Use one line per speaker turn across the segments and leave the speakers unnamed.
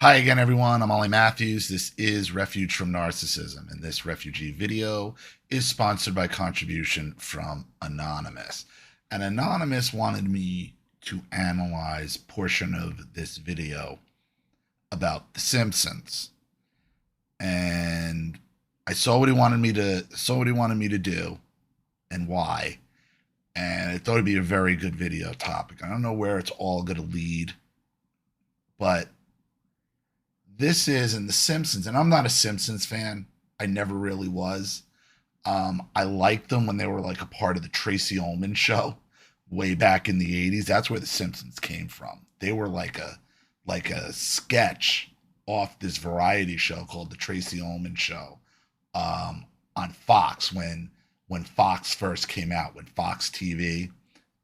Hi again, everyone. I'm Ollie Matthews. This is Refuge from Narcissism, and this refugee video is sponsored by contribution from Anonymous. And Anonymous wanted me to analyze a portion of this video about The Simpsons, and I saw what he wanted me to do, and why. And I thought it'd be a very good video topic. I don't know where it's all going to lead, but this is in The Simpsons, and I'm not a Simpsons fan. I never really was. I liked them when they were like a part of the Tracy Ullman show way back in the '80s. That's where The Simpsons came from. They were like a sketch off this variety show called the Tracy Ullman Show on Fox when Fox first came out, when Fox TV,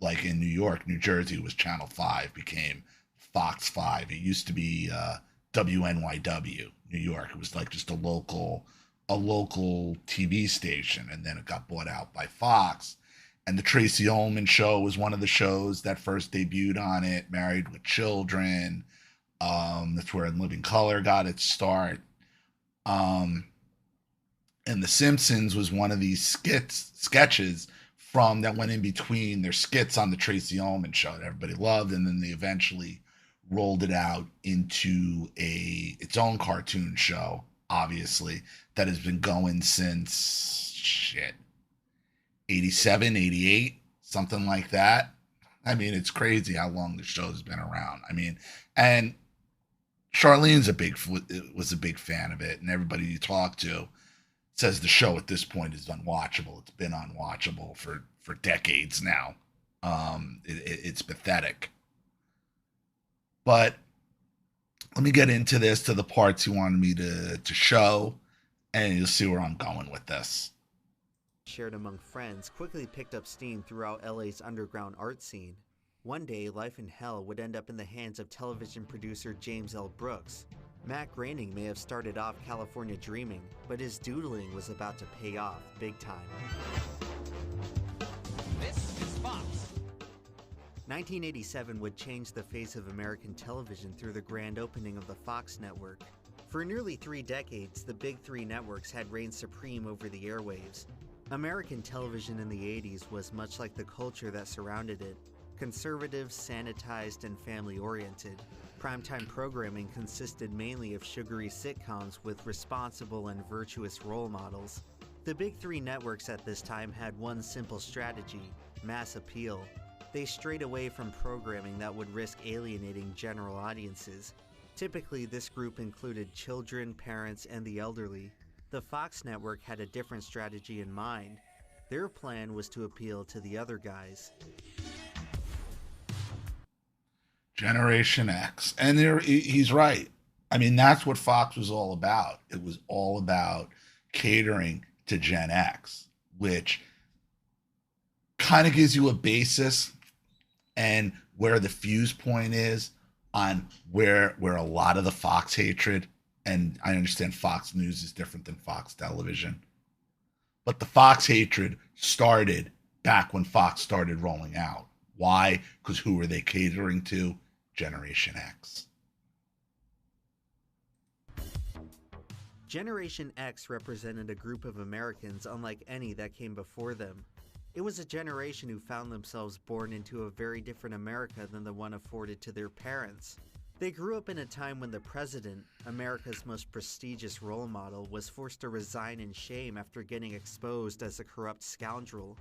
like in New York, New Jersey, was Channel 5, became Fox 5. It used to be WNYW, New York. It was like just a local TV station, and then it got bought out by Fox. And the Tracy Ullman Show was one of the shows that first debuted on it. Married with Children. That's where In Living Color got its start. Um, and The Simpsons was one of these sketches from that went in between their skits on the Tracy Ullman Show that everybody loved, and then they eventually rolled it out into its own cartoon show, obviously, that has been going since shit 87, 88, something like that. I mean, it's crazy how long the show's been around. I mean, and Charlene's was a big fan of it, and everybody you talk to says the show at this point is unwatchable. It's been unwatchable for decades now. It's pathetic. But let me get into this, to the parts you wanted me to show, and you'll see where I'm going with this.
Shared among friends quickly picked up steam throughout LA's underground art scene. One day, Life in Hell would end up in the hands of television producer James L. Brooks. Matt Groening may have started off California dreaming, but his doodling was about to pay off big time.
This is Fox.
1987 would change the face of American television through the grand opening of the Fox network. For nearly 3 decades, the big three networks had reigned supreme over the airwaves. American television in the 80s was much like the culture that surrounded it: conservative, sanitized, and family-oriented. Primetime programming consisted mainly of sugary sitcoms with responsible and virtuous role models. The big three networks at this time had one simple strategy: mass appeal. They strayed away from programming that would risk alienating general audiences. Typically, this group included children, parents, and the elderly. The Fox network had a different strategy in mind. Their plan was to appeal to the other guys.
Generation X. And he's right. I mean, that's what Fox was all about. It was all about catering to Gen X, which kind of gives you a basis and where the fuse point is on where a lot of the Fox hatred, and I understand Fox News is different than Fox Television, but the Fox hatred started back when Fox started rolling out. Why? Because who were they catering to? Generation X.
Generation X represented a group of Americans unlike any that came before them. It was a generation who found themselves born into a very different America than the one afforded to their parents. They grew up in a time when the president, America's most prestigious role model, was forced to resign in shame after getting exposed as a corrupt scoundrel.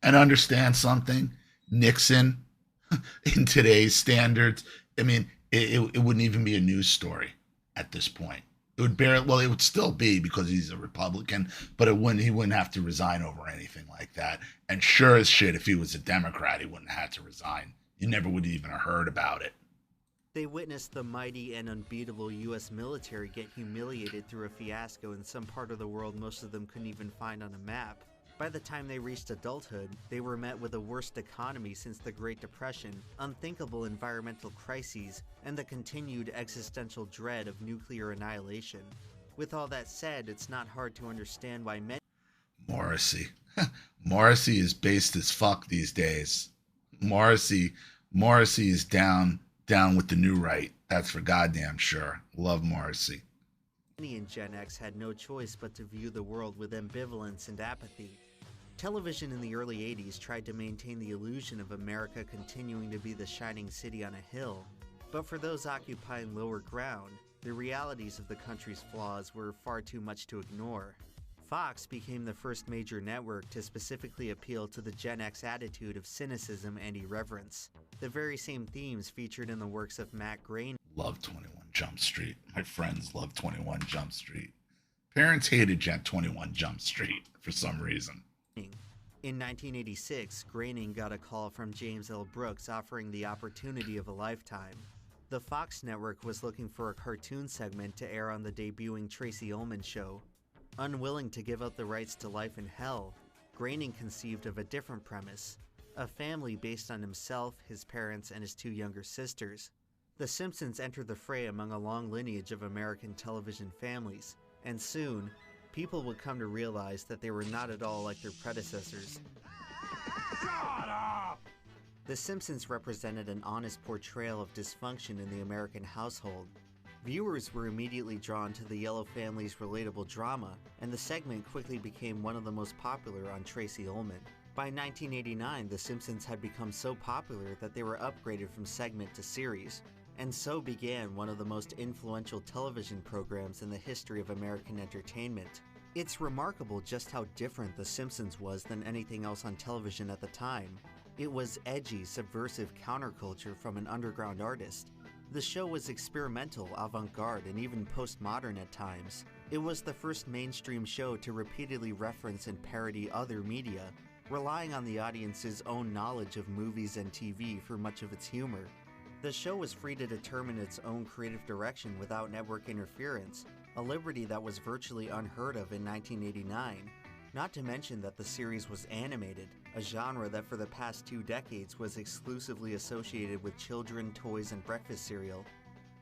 And understand something, Nixon, in today's standards, I mean, it wouldn't even be a news story at this point. It would it would still be, because he's a Republican, but he wouldn't have to resign over anything like that. And sure as shit, if he was a Democrat, he wouldn't have to resign. You never would even have heard about it.
They witnessed the mighty and unbeatable U.S. military get humiliated through a fiasco in some part of the world most of them couldn't even find on a map. By the time they reached adulthood, they were met with the worst economy since the Great Depression, unthinkable environmental crises, and the continued existential dread of nuclear annihilation. With all that said, it's not hard to understand why many
Morrissey. Morrissey is based as fuck these days. Morrissey is down with the new right. That's for goddamn sure. Love Morrissey.
Many in Gen X had no choice but to view the world with ambivalence and apathy. Television in the early 80s tried to maintain the illusion of America continuing to be the shining city on a hill, but for those occupying lower ground, the realities of the country's flaws were far too much to ignore. Fox became the first major network to specifically appeal to the Gen X attitude of cynicism and irreverence, the very same themes featured in the works of Matt Groening.
Love 21 Jump Street. My friends love 21 Jump Street. Parents hated 21 Jump Street for some reason.
In 1986, Groening got a call from James L. Brooks offering the opportunity of a lifetime. The Fox network was looking for a cartoon segment to air on the debuting Tracy Ullman show. Unwilling to give up the rights to Life in Hell, Groening conceived of a different premise, a family based on himself, his parents, and his two younger sisters. The Simpsons entered the fray among a long lineage of American television families, and soon, people would come to realize that they were not at all like their predecessors.
Shut up!
The Simpsons represented an honest portrayal of dysfunction in the American household. Viewers were immediately drawn to the Yellow family's relatable drama, and the segment quickly became one of the most popular on Tracy Ullman. By 1989, The Simpsons had become so popular that they were upgraded from segment to series, and so began one of the most influential television programs in the history of American entertainment. It's remarkable just how different The Simpsons was than anything else on television at the time. It was edgy, subversive counterculture from an underground artist. The show was experimental, avant-garde, and even postmodern at times. It was the first mainstream show to repeatedly reference and parody other media, relying on the audience's own knowledge of movies and TV for much of its humor. The show was free to determine its own creative direction without network interference, a liberty that was virtually unheard of in 1989. Not to mention that the series was animated, a genre that for the past 2 decades was exclusively associated with children, toys, and breakfast cereal.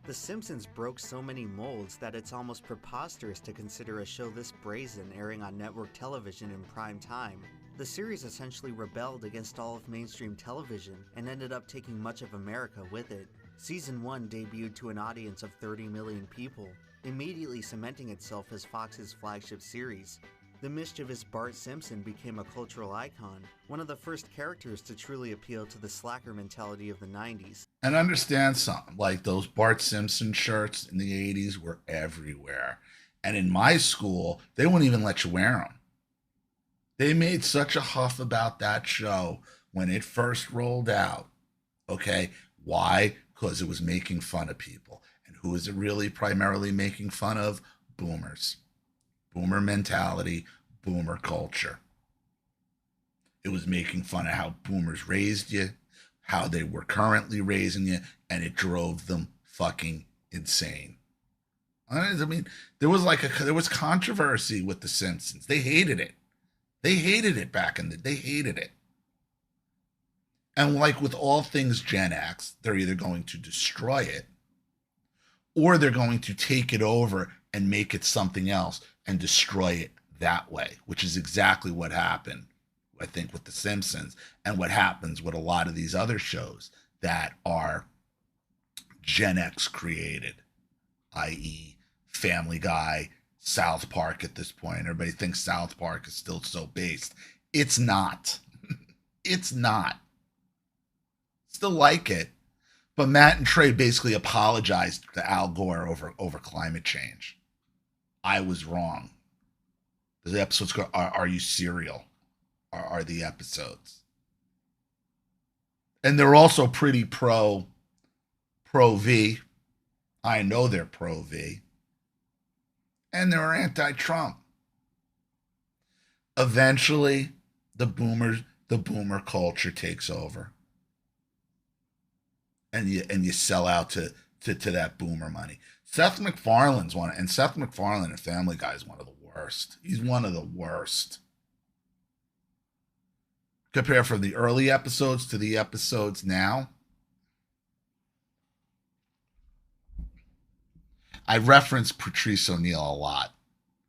The Simpsons broke so many molds that it's almost preposterous to consider a show this brazen airing on network television in prime time. The series essentially rebelled against all of mainstream television and ended up taking much of America with it. Season 1 debuted to an audience of 30 million people, immediately cementing itself as Fox's flagship series. The mischievous Bart Simpson became a cultural icon, one of the first characters to truly appeal to the slacker mentality of the 90s.
And understand something, like those Bart Simpson shirts in the 80s were everywhere. And in my school, they wouldn't even let you wear them. They made such a huff about that show when it first rolled out. Okay, why? Because it was making fun of people. And who is it really primarily making fun of? Boomers. Boomer mentality, boomer culture. It was making fun of how boomers raised you, how they were currently raising you, and it drove them fucking insane. I mean, there was controversy with The Simpsons. They hated it. They hated it they hated it. And like with all things Gen X, they're either going to destroy it or they're going to take it over and make it something else and destroy it that way, which is exactly what happened, I think, with The Simpsons and what happens with a lot of these other shows that are Gen X created, i.e. Family Guy, South Park at this point. Everybody thinks South Park is still so based. It's not. It's not. Still like it. But Matt and Trey basically apologized to Al Gore over climate change. I was wrong. The episodes go, Are You Serial? Are the episodes. And they're also pretty pro-V. I know they're pro-V. And they're anti-Trump. Eventually, the boomer culture takes over. And you sell out to that boomer money. Seth MacFarlane's one, and Seth MacFarlane and Family Guy is one of the worst. He's one of the worst. Compare from the early episodes to the episodes now. I reference Patrice O'Neill a lot.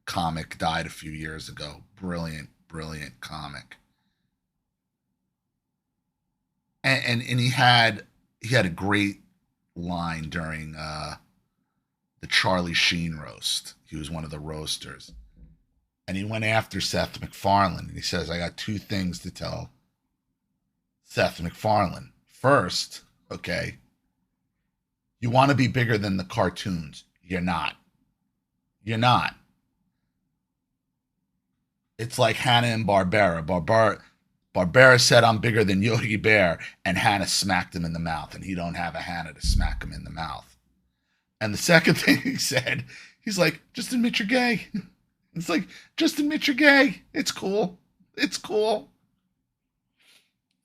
Comic, died a few years ago. Brilliant, brilliant comic. And he had a great line during the Charlie Sheen roast. He was one of the roasters. And he went after Seth MacFarlane. And he says, I got two things to tell Seth MacFarlane. First, okay, you want to be bigger than the cartoons. You're not. You're not. It's like Hanna and Barbera. Barbera said, I'm bigger than Yogi Bear, and Hanna smacked him in the mouth, and he don't have a Hanna to smack him in the mouth. And the second thing he said, he's like, just admit you're gay. It's like, just admit you're gay. It's cool. It's cool.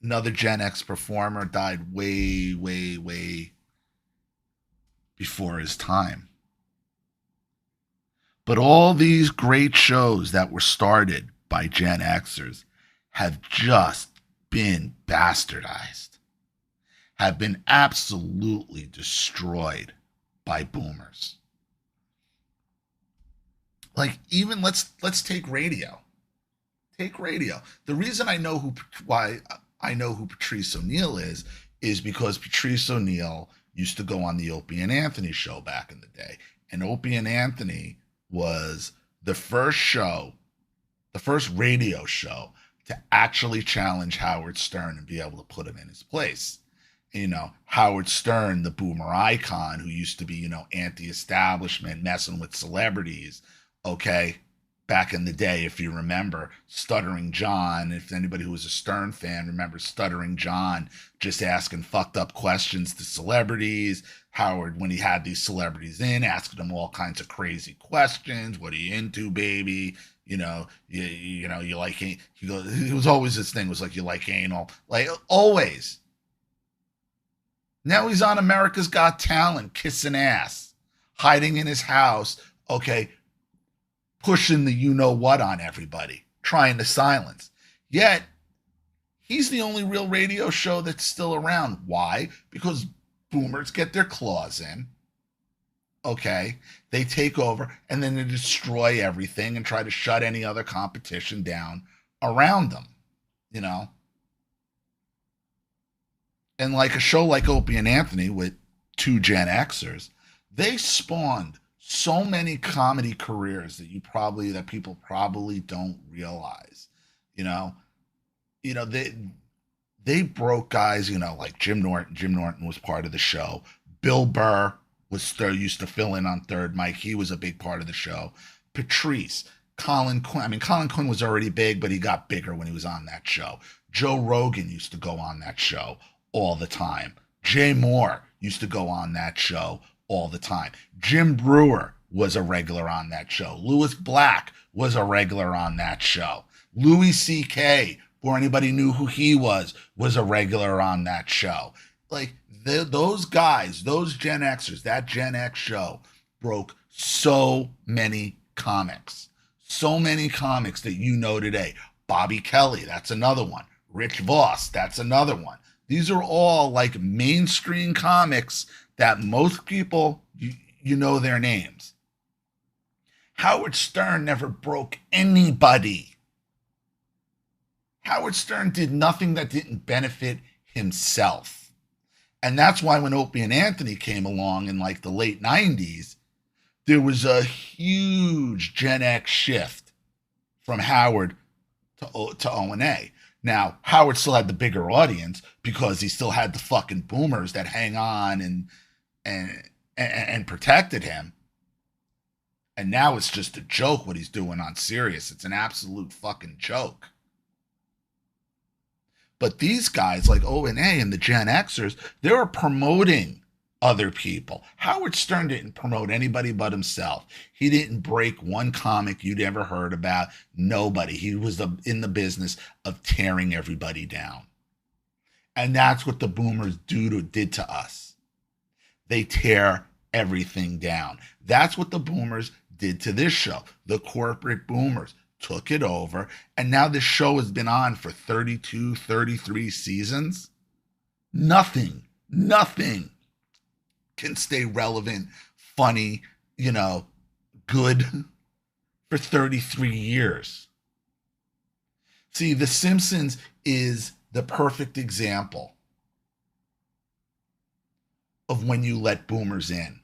Another Gen X performer died way, way, way before his time. But all these great shows that were started by Gen Xers have just been bastardized, have been absolutely destroyed by boomers. Like, even let's take radio. Take radio. The reason I know why I know who Patrice O'Neal is because Patrice O'Neal used to go on the Opie and Anthony show back in the day. And Opie and Anthony was the first show, the first radio show to actually challenge Howard Stern and be able to put him in his place. You know, Howard Stern, the boomer icon who used to be, you know, anti-establishment, messing with celebrities, okay, back in the day, if you remember, Stuttering John, if anybody who was a Stern fan remembers Stuttering John just asking fucked up questions to celebrities. Howard, when he had these celebrities in, asking them all kinds of crazy questions. What are you into, baby? You know, you know, you like, he goes, it was always this thing, was like, you like anal, like always. Now he's on America's Got Talent, kissing ass, hiding in his house, okay, pushing the you-know-what on everybody, trying to silence. Yet, he's the only real radio show that's still around. Why? Because boomers get their claws in, okay? They take over, and then they destroy everything and try to shut any other competition down around them, you know? And like a show like Opie and Anthony with two Gen Xers, they spawned so many comedy careers that people probably don't realize. You know, they broke guys, you know, like Jim Norton. Jim Norton was part of the show. Bill Burr used to fill in on Third Mic. He was a big part of the show. Patrice, Colin Quinn. I mean, Colin Quinn was already big, but he got bigger when he was on that show. Joe Rogan used to go on that show all the time. Jay Moore used to go on that show all the time. Jim Brewer was a regular on that show. Louis Black was a regular on that show. Louis C.K., before anybody knew who he was a regular on that show. Like, those guys, those Gen Xers, that Gen X show broke so many comics. So many comics that you know today. Bobby Kelly, that's another one. Rich Voss, that's another one. These are all like mainstream comics that most people, you know their names. Howard Stern never broke anybody. Howard Stern did nothing that didn't benefit himself. And that's why when Opie and Anthony came along in like the late 90s, there was a huge Gen X shift from Howard to O&A. Now, Howard still had the bigger audience because he still had the fucking boomers that hang on and protected him. And now it's just a joke what he's doing on Sirius. It's an absolute fucking joke. But these guys like O&A and the Gen Xers, they were promoting other people. Howard Stern didn't promote anybody but himself. He didn't break one comic you'd ever heard about. Nobody. He was in the business of tearing everybody down. And that's what the boomers did to us. They tear everything down. That's what the boomers did to this show. The corporate boomers took it over, and now this show has been on for 32, 33 seasons. Nothing can stay relevant, funny, you know, good for 33 years. See, The Simpsons is the perfect example of when you let boomers in,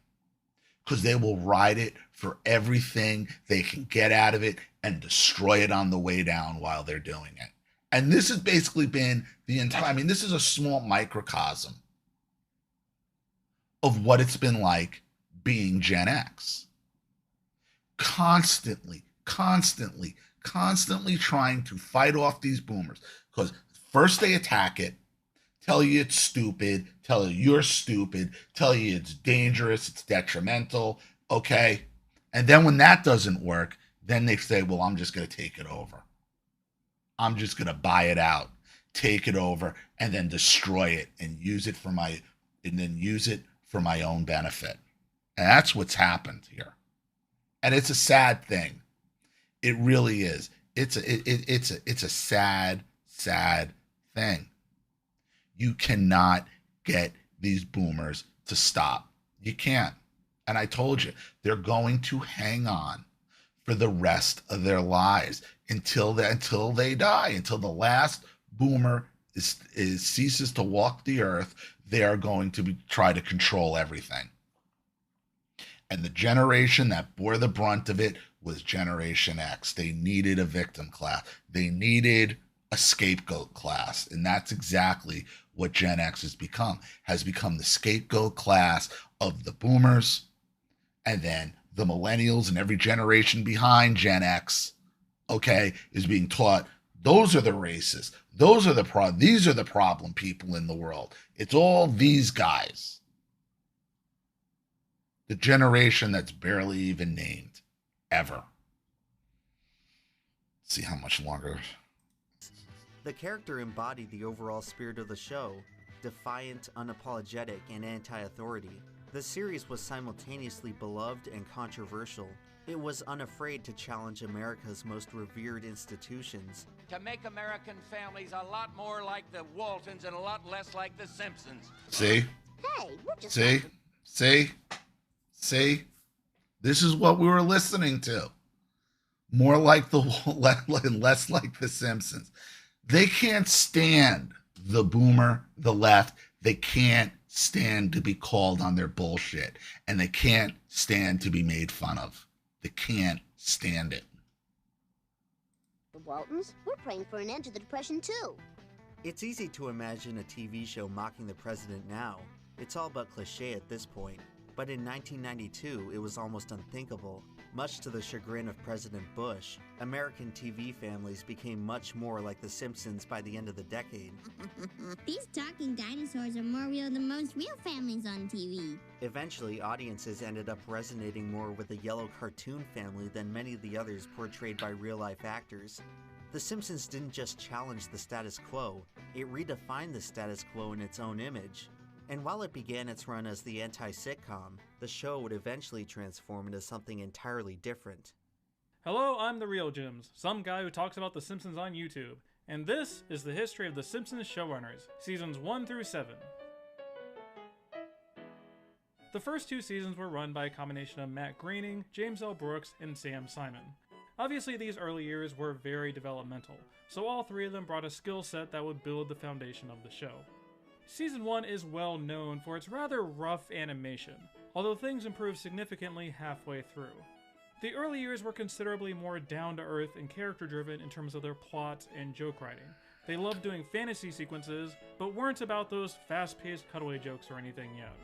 because they will ride it for everything they can get out of it and destroy it on the way down while they're doing it. And this has basically been the entire, I mean, this is a small microcosm of what it's been like being Gen X. Constantly trying to fight off these boomers, because first they attack it, tell you it's stupid, tell you you're stupid, tell you it's dangerous, it's detrimental, okay? And then when that doesn't work, then they say, well, I'm just going to take it over. I'm just going to buy it out, take it over, and then destroy it and use it for my own benefit. And that's what's happened here. And it's a sad thing. It really is. It's a sad thing. You cannot get these boomers to stop. You can't. And I told you, they're going to hang on for the rest of their lives until they die, until the last boomer ceases to walk the earth. They are going to try to control everything. And the generation that bore the brunt of it was Generation X. They needed a victim class. They needed a scapegoat class. And that's exactly what Gen X has become the scapegoat class of the boomers, and then the millennials and every generation behind Gen X, okay, is being taught those are the racists. These are the problem people in the world. It's all these guys. The generation that's barely even named, ever. Let's see how much longer.
The character embodied the overall spirit of the show, defiant, unapologetic, and anti-authority. The series was simultaneously beloved and controversial. It was unafraid to challenge America's most revered institutions.
To make American families a lot more like the Waltons and a lot less like the Simpsons.
See?
Hey, we're just
See? This is what we were listening to. More like less like the Simpsons. They can't stand the boomer, the left. They can't stand to be called on their bullshit. And they can't stand to be made fun of. They can't stand it.
the Waltons. We're praying for an end to the Depression, too.
It's easy to imagine a TV show mocking the president now. It's all but cliche at this point. But in 1992, it was almost unthinkable. Much to the chagrin of President Bush, American TV families became much more like The Simpsons by the end of the decade.
These talking dinosaurs are more real than most real families on TV.
Eventually, audiences ended up resonating more with the yellow cartoon family than many of the others portrayed by real-life actors. The Simpsons didn't just challenge the status quo, it redefined the status quo in its own image. And while it began its run as the anti-sitcom, the show would eventually transform into something entirely different.
Hello, I'm The Real Jims, some guy who talks about The Simpsons on YouTube, and this is the history of The Simpsons showrunners, seasons 1 through 7. The first 2 seasons were run by a combination of Matt Groening, James L. Brooks, and Sam Simon. Obviously, these early years were very developmental, so all 3 of them brought a skill set that would build the foundation of the show. Season 1 is well known for its rather rough animation, although things improved significantly halfway through. The early years were considerably more down-to-earth and character-driven in terms of their plot and joke writing. They loved doing fantasy sequences, but weren't about those fast-paced cutaway jokes or anything yet.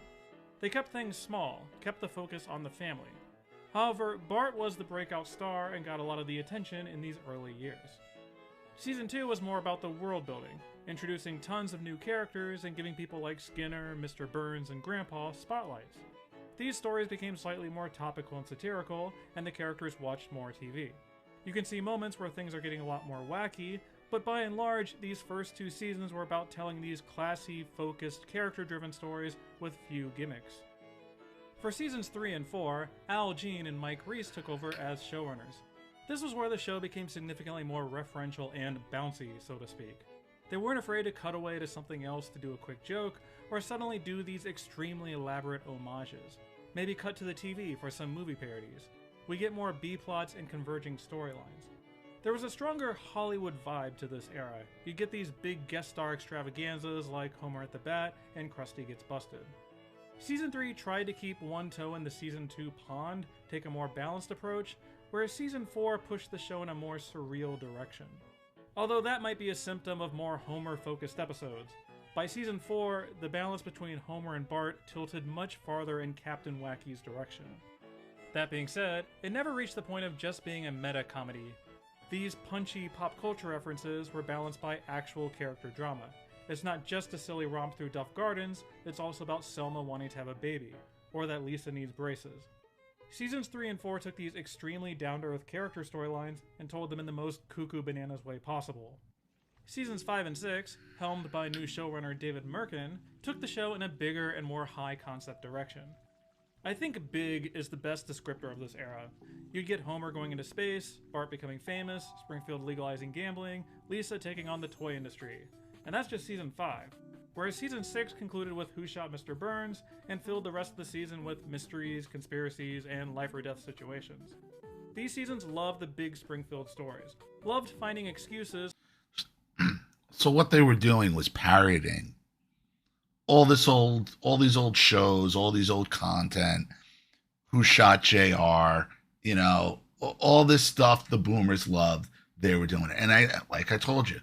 They kept things small, kept the focus on the family. However, Bart was the breakout star and got a lot of the attention in these early years. Season 2 was more about the world building, introducing tons of new characters and giving people like Skinner, Mr. Burns, and Grandpa spotlights. These stories became slightly more topical and satirical, and the characters watched more TV. You can see moments where things are getting a lot more wacky, but by and large, these first 2 seasons were about telling these classy, focused, character-driven stories with few gimmicks. For seasons 3 and 4, Al Jean and Mike Reiss took over as showrunners. This was where the show became significantly more referential and bouncy, so to speak. They weren't afraid to cut away to something else to do a quick joke, or suddenly do these extremely elaborate homages. Maybe cut to the TV for some movie parodies. We get more B-plots and converging storylines. There was a stronger Hollywood vibe to this era. You get these big guest star extravaganzas like Homer at the Bat and Krusty Gets Busted. Season 3 tried to keep one toe in the Season 2 pond, take a more balanced approach, whereas Season 4 pushed the show in a more surreal direction. Although that might be a symptom of more Homer-focused episodes. By Season 4, the balance between Homer and Bart tilted much farther in Captain Wacky's direction. That being said, it never reached the point of just being a meta-comedy. These punchy pop culture references were balanced by actual character drama. It's not just a silly romp through Duff Gardens, it's also about Selma wanting to have a baby, or that Lisa needs braces. Seasons 3 and 4 took these extremely down-to-earth character storylines and told them in the most cuckoo bananas way possible. Seasons 5 and 6, helmed by new showrunner David Merkin, took the show in a bigger and more high-concept direction. I think big is the best descriptor of this era. You'd get Homer going into space, Bart becoming famous, Springfield legalizing gambling, Lisa taking on the toy industry. And that's just Season 5. Whereas Season 6 concluded with Who Shot Mr. Burns, and filled the rest of the season with mysteries, conspiracies, and life-or-death situations. These seasons loved the big Springfield stories, loved finding excuses.
So what they were doing was parodying all these old shows, all these old content, Who Shot JR, you know, all this stuff the boomers loved, they were doing it. And like I told you,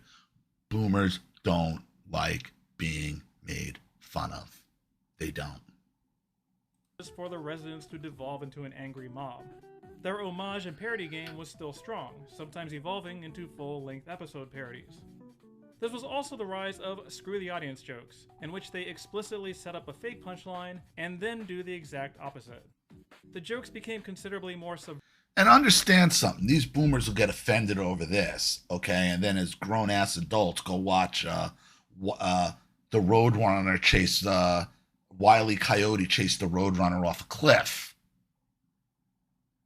boomers don't like being made fun of. They don't.
For the residents to devolve into an angry mob. Their homage and parody game was still strong, sometimes evolving into full-length episode parodies. This was also the rise of screw the audience jokes, in which they explicitly set up a fake punchline and then do the exact opposite. The jokes became considerably more
And understand something, these boomers will get offended over this, okay? And then as grown-ass adults go watch the Roadrunner chase, Wile E. Coyote chase the Roadrunner off a cliff.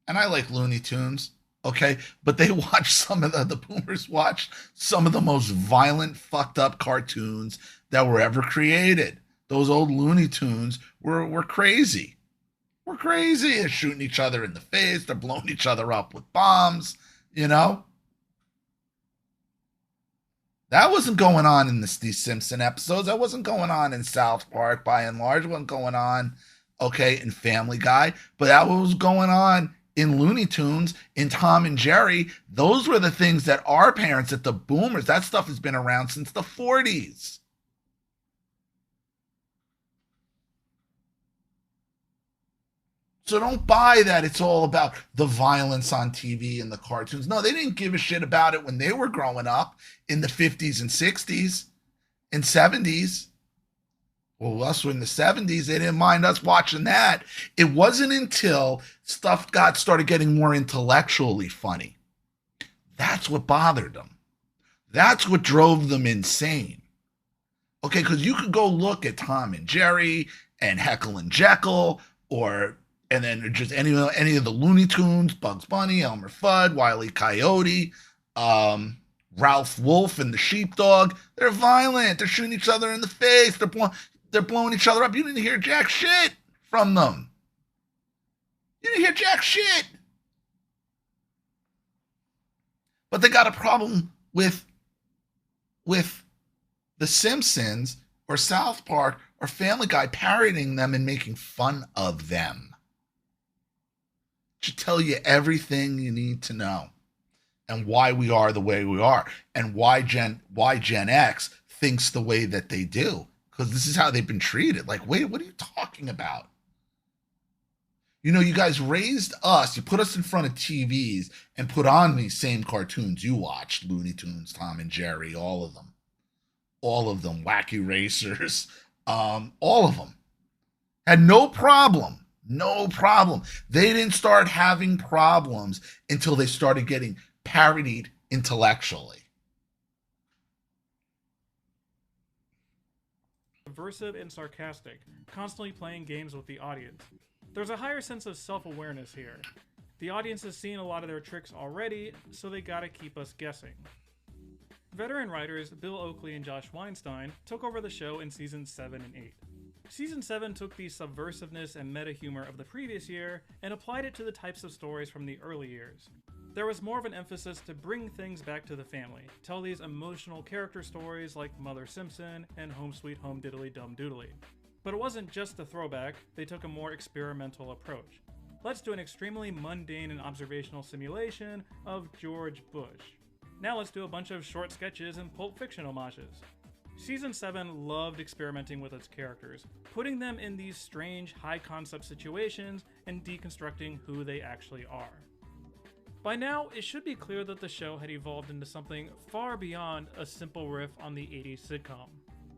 And I like Looney Tunes, okay? But they watch the boomers watched some of the most violent, fucked up cartoons that were ever created. Those old Looney Tunes were crazy. We're crazy. They're shooting each other in the face. They're blowing each other up with bombs, you know? That wasn't going on in these Simpson episodes. That wasn't going on in South Park, by and large. It wasn't going on, okay, in Family Guy. But that was going on in Looney Tunes, in Tom and Jerry. Those were the things that our parents, that the boomers, that stuff has been around since the 40s. So don't buy that it's all about the violence on TV and the cartoons. No, they didn't give a shit about it when they were growing up in the 50s and 60s and 70s. Well, us were in the 70s. They didn't mind us watching that. It wasn't until stuff started getting more intellectually funny. That's what bothered them. That's what drove them insane. Okay, because you could go look at Tom and Jerry and Heckle and Jekyll, and then just any of the Looney Tunes, Bugs Bunny, Elmer Fudd, Wile E. Coyote, Ralph Wolf and the Sheepdog. They're violent. They're shooting each other in the face. They're blowing each other up. You didn't hear jack shit from them. You didn't hear jack shit. But they got a problem with The Simpsons or South Park or Family Guy parodying them and making fun of them. Should tell you everything you need to know, and why we are the way we are, and why Gen X thinks the way that they do, because this is how they've been treated. Like, wait, what are you talking about? You know, you guys raised us, you put us in front of TVs and put on these same cartoons you watched, Looney Tunes, Tom and Jerry, all of them, Wacky Racers, all of them. Had no problem. They didn't start having problems until they started getting parodied intellectually.
Subversive and sarcastic, constantly playing games with the audience. There's a higher sense of self-awareness here. The audience has seen a lot of their tricks already, so they gotta keep us guessing. Veteran writers Bill Oakley and Josh Weinstein took over the show in seasons 7 and 8. Season 7 took the subversiveness and meta-humor of the previous year and applied it to the types of stories from the early years. There was more of an emphasis to bring things back to the family, tell these emotional character stories like Mother Simpson and Home Sweet Home Diddly Dum Doodly. But it wasn't just a throwback, they took a more experimental approach. Let's do an extremely mundane and observational simulation of George Bush. Now let's do a bunch of short sketches and Pulp Fiction homages. Season 7 loved experimenting with its characters, putting them in these strange, high-concept situations and deconstructing who they actually are. By now, it should be clear that the show had evolved into something far beyond a simple riff on the 80s sitcom.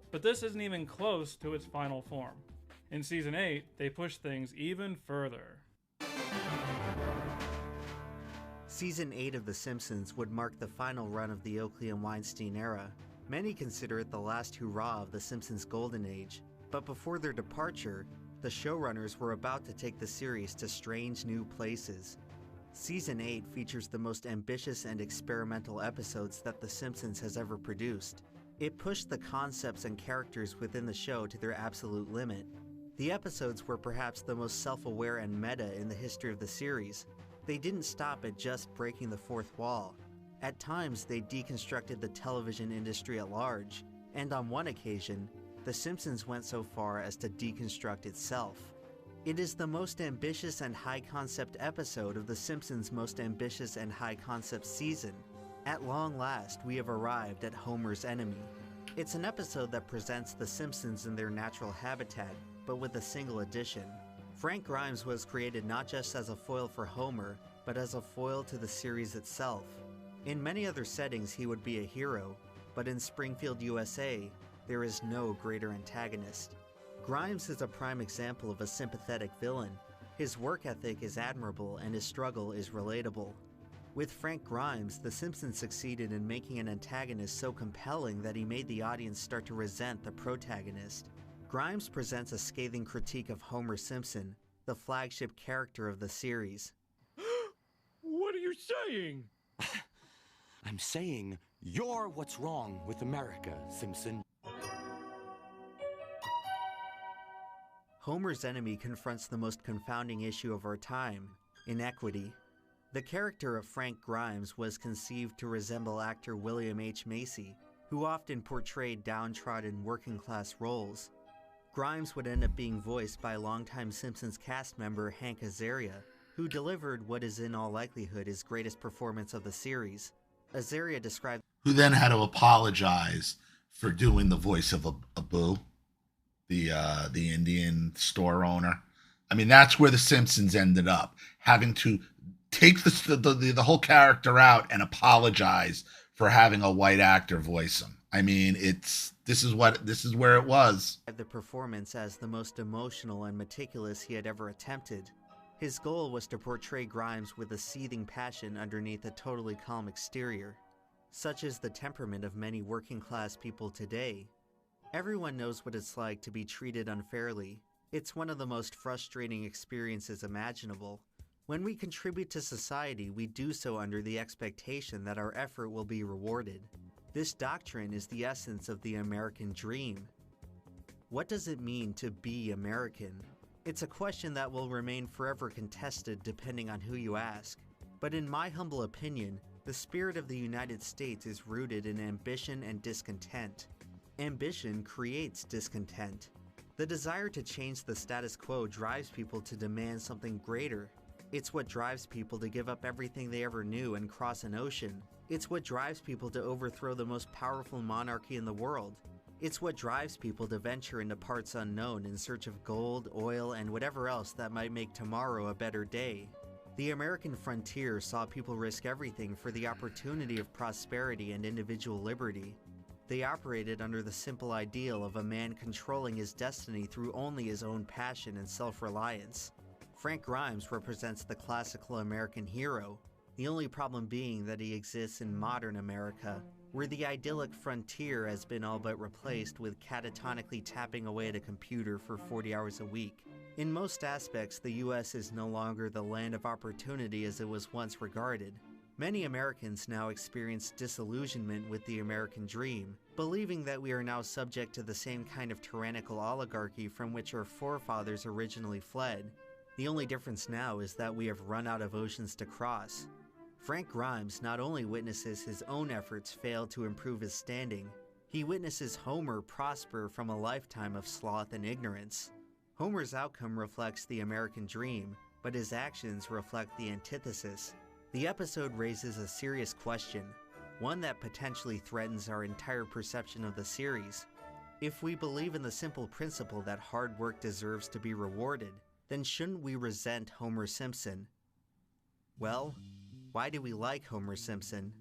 But this isn't even close to its final form. In Season 8, they pushed things even further.
Season 8 of The Simpsons would mark the final run of the Oakley and Weinstein era. Many consider it the last hurrah of The Simpsons' golden age, but before their departure, the showrunners were about to take the series to strange new places. Season 8 features the most ambitious and experimental episodes that The Simpsons has ever produced. It pushed the concepts and characters within the show to their absolute limit. The episodes were perhaps the most self-aware and meta in the history of the series. They didn't stop at just breaking the fourth wall. At times, they deconstructed the television industry at large, and on one occasion, The Simpsons went so far as to deconstruct itself. It is the most ambitious and high-concept episode of The Simpsons' most ambitious and high-concept season. At long last, we have arrived at Homer's enemy. It's an episode that presents The Simpsons in their natural habitat, but with a single addition. Frank Grimes was created not just as a foil for Homer, but as a foil to the series itself. In many other settings he would be a hero, but in Springfield, USA, there is no greater antagonist. Grimes is a prime example of a sympathetic villain. His work ethic is admirable and his struggle is relatable. With Frank Grimes, The Simpsons succeeded in making an antagonist so compelling that he made the audience start to resent the protagonist. Grimes presents a scathing critique of Homer Simpson, the flagship character of the series.
What are you saying?
I'm saying you're what's wrong with America, Simpson.
Homer's enemy confronts the most confounding issue of our time, inequity. The character of Frank Grimes was conceived to resemble actor William H. Macy, who often portrayed downtrodden working-class roles. Grimes would end up being voiced by longtime Simpsons cast member Hank Azaria, who delivered what is in all likelihood his greatest performance of the series. Azaria described
Who then had to apologize for doing the voice of Abu, the Indian store owner. I mean, that's where The Simpsons ended up, having to take the whole character out and apologize for having a white actor voice him. I mean, this is where it was.
the performance as the most emotional and meticulous he had ever attempted. His goal was to portray Grimes with a seething passion underneath a totally calm exterior. Such is the temperament of many working-class people today. Everyone knows what it's like to be treated unfairly. It's one of the most frustrating experiences imaginable. When we contribute to society, we do so under the expectation that our effort will be rewarded. This doctrine is the essence of the American dream. What does it mean to be American? It's a question that will remain forever contested depending on who you ask. But in my humble opinion, the spirit of the United States is rooted in ambition and discontent. Ambition creates discontent. The desire to change the status quo drives people to demand something greater. It's what drives people to give up everything they ever knew and cross an ocean. It's what drives people to overthrow the most powerful monarchy in the world. It's what drives people to venture into parts unknown in search of gold, oil, and whatever else that might make tomorrow a better day. The American frontier saw people risk everything for the opportunity of prosperity and individual liberty. They operated under the simple ideal of a man controlling his destiny through only his own passion and self-reliance. Frank Grimes represents the classical American hero, the only problem being that he exists in modern America, where the idyllic frontier has been all but replaced with catatonically tapping away at a computer for 40 hours a week. In most aspects, the US is no longer the land of opportunity as it was once regarded. Many Americans now experience disillusionment with the American dream, believing that we are now subject to the same kind of tyrannical oligarchy from which our forefathers originally fled. The only difference now is that we have run out of oceans to cross. Frank Grimes not only witnesses his own efforts fail to improve his standing, He witnesses Homer prosper from a lifetime of sloth and ignorance. Homer's outcome reflects the American dream, but his actions reflect the antithesis. The episode raises a serious question, one that potentially threatens our entire perception of the series. If we believe in the simple principle that hard work deserves to be rewarded, then shouldn't we resent Homer Simpson? Well, why do we like Homer Simpson?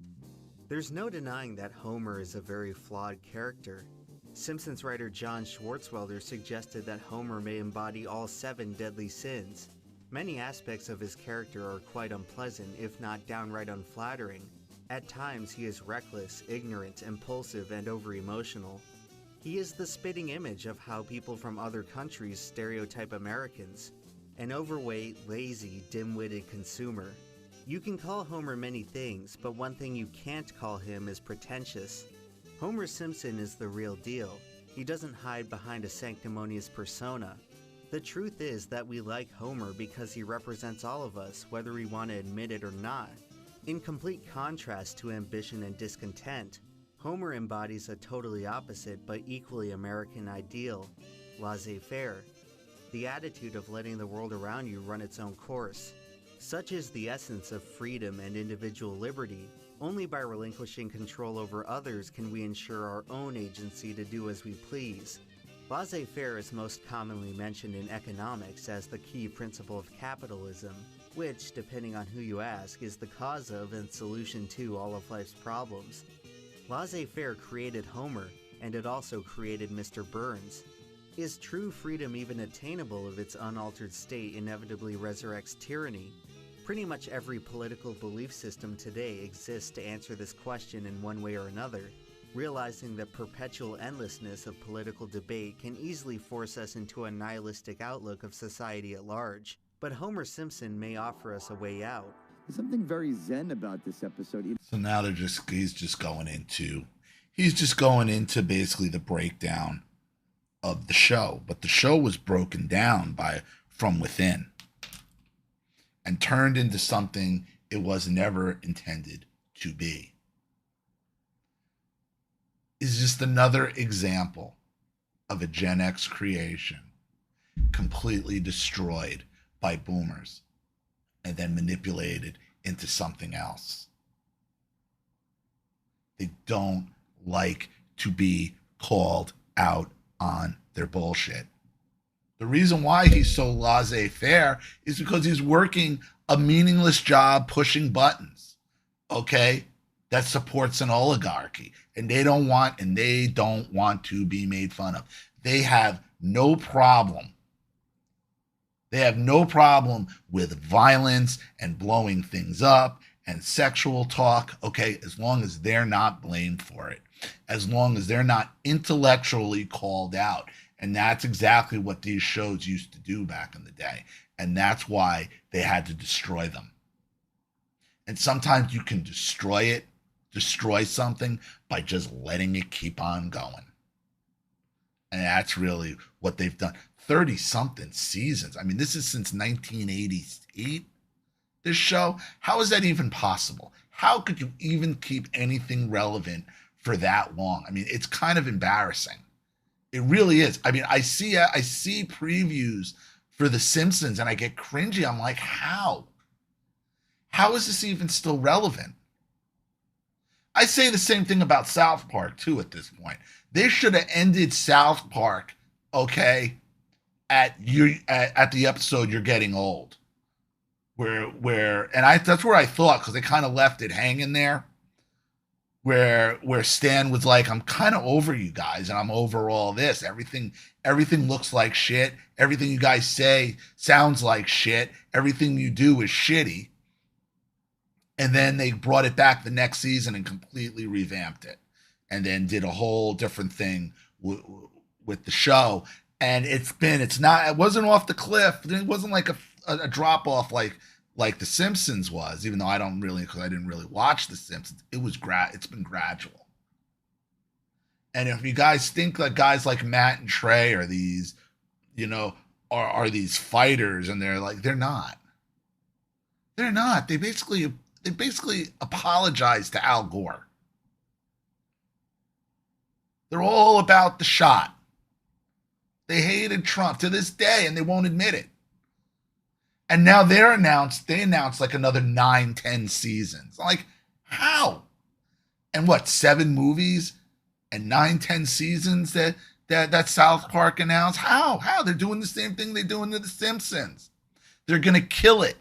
There's no denying that Homer is a very flawed character. Simpsons writer John Swartzwelder suggested that Homer may embody all 7 deadly sins. Many aspects of his character are quite unpleasant, if not downright unflattering. At times, he is reckless, ignorant, impulsive, and over-emotional. He is the spitting image of how people from other countries stereotype Americans. An overweight, lazy, dim-witted consumer. You can call Homer many things, but one thing you can't call him is pretentious. Homer Simpson is the real deal. He doesn't hide behind a sanctimonious persona. The truth is that we like Homer because he represents all of us, whether we want to admit it or not. In complete contrast to ambition and discontent, Homer embodies a totally opposite but equally American ideal, laissez-faire, the attitude of letting the world around you run its own course. Such is the essence of freedom and individual liberty. Only by relinquishing control over others can we ensure our own agency to do as we please. Laissez-faire is most commonly mentioned in economics as the key principle of capitalism, which, depending on who you ask, is the cause of and solution to all of life's problems. Laissez-faire created Homer, and it also created Mr. Burns. Is true freedom even attainable if its unaltered state inevitably resurrects tyranny? Pretty much every political belief system today exists to answer this question in one way or another, realizing the perpetual endlessness of political debate can easily force us into a nihilistic outlook of society at large. But Homer Simpson may offer us a way out.
There's something very zen about this episode.
So now he's just going into basically the breakdown of the show. But the show was broken down from within and turned into something it was never intended to be. It's just another example of a Gen X creation completely destroyed by boomers and then manipulated into something else. They don't like to be called out on their bullshit. The reason why he's so laissez-faire is because he's working a meaningless job pushing buttons, okay, that supports an oligarchy, and they don't want to be made fun of. They have no problem. They have no problem with violence and blowing things up and sexual talk, okay, as long as they're not blamed for it, as long as they're not intellectually called out. And that's exactly what these shows used to do back in the day. And that's why they had to destroy them. And sometimes you can destroy something by just letting it keep on going. And that's really what they've done. 30-something seasons. I mean, this is since 1988, this show. How is that even possible? How could you even keep anything relevant for that long? I mean, it's kind of embarrassing. It really is. I mean, I see previews for The Simpsons and I get cringy. I'm like, how? How is this even still relevant? I say the same thing about South Park, too, at this point. They should have ended South Park, okay, at the episode You're Getting Old. That's where I thought, because they kind of left it hanging there. Where Stan was like, I'm kind of over you guys and I'm over all this. Everything looks like shit. Everything you guys say sounds like shit. Everything you do is shitty. And then they brought it back the next season and completely revamped it. And then did a whole different thing with the show. And it wasn't off the cliff. It wasn't like a drop off like The Simpsons was, even though I didn't really watch The Simpsons. It's been gradual. And if you guys think that guys like Matt and Trey are these, are these fighters, and they're not. They're not. They basically apologize to Al Gore. They're all about the shot. They hated Trump to this day, and they won't admit it. And now they announced like another 9, 10 seasons. Like, how? And what, 7 movies and 9, 10 seasons that South Park announced? How? They're doing the same thing they're doing to The Simpsons. They're going to kill it.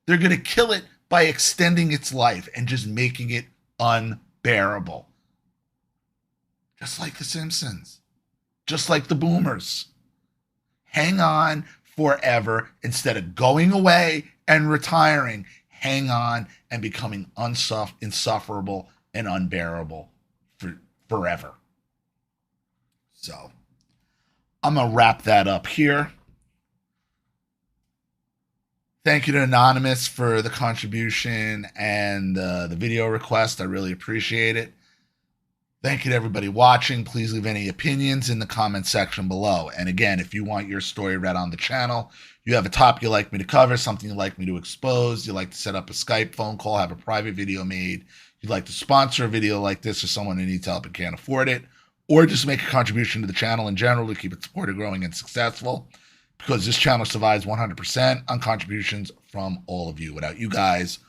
They're going to kill it by extending its life and just making it unbearable. Just like The Simpsons. Just like the Boomers. Hang on forever instead of going away and retiring. Hang on and becoming insufferable and unbearable forever. So, I'm going to wrap that up here. Thank you to Anonymous for the contribution and the video request. I really appreciate it. Thank you to everybody watching. Please leave any opinions in the comment section below. And again, if you want your story read on the channel, you have a topic you'd like me to cover, something you'd like me to expose, you'd like to set up a Skype phone call, have a private video made, you'd like to sponsor a video like this for someone who needs help and can't afford it, or just make a contribution to the channel in general to keep it supported, growing, and successful, because this channel survives 100% on contributions from all of you. Without you guys,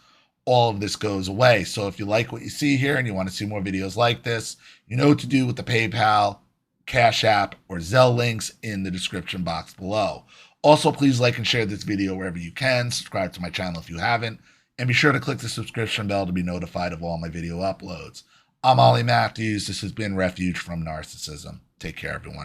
all of this goes away. So if you like what you see here and you want to see more videos like this, you know what to do with the PayPal, Cash App, or Zelle links in the description box below. Also, please like and share this video wherever you can. Subscribe to my channel if you haven't. And be sure to click the subscription bell to be notified of all my video uploads. I'm Ollie Matthews. This has been Refuge from Narcissism. Take care, everyone.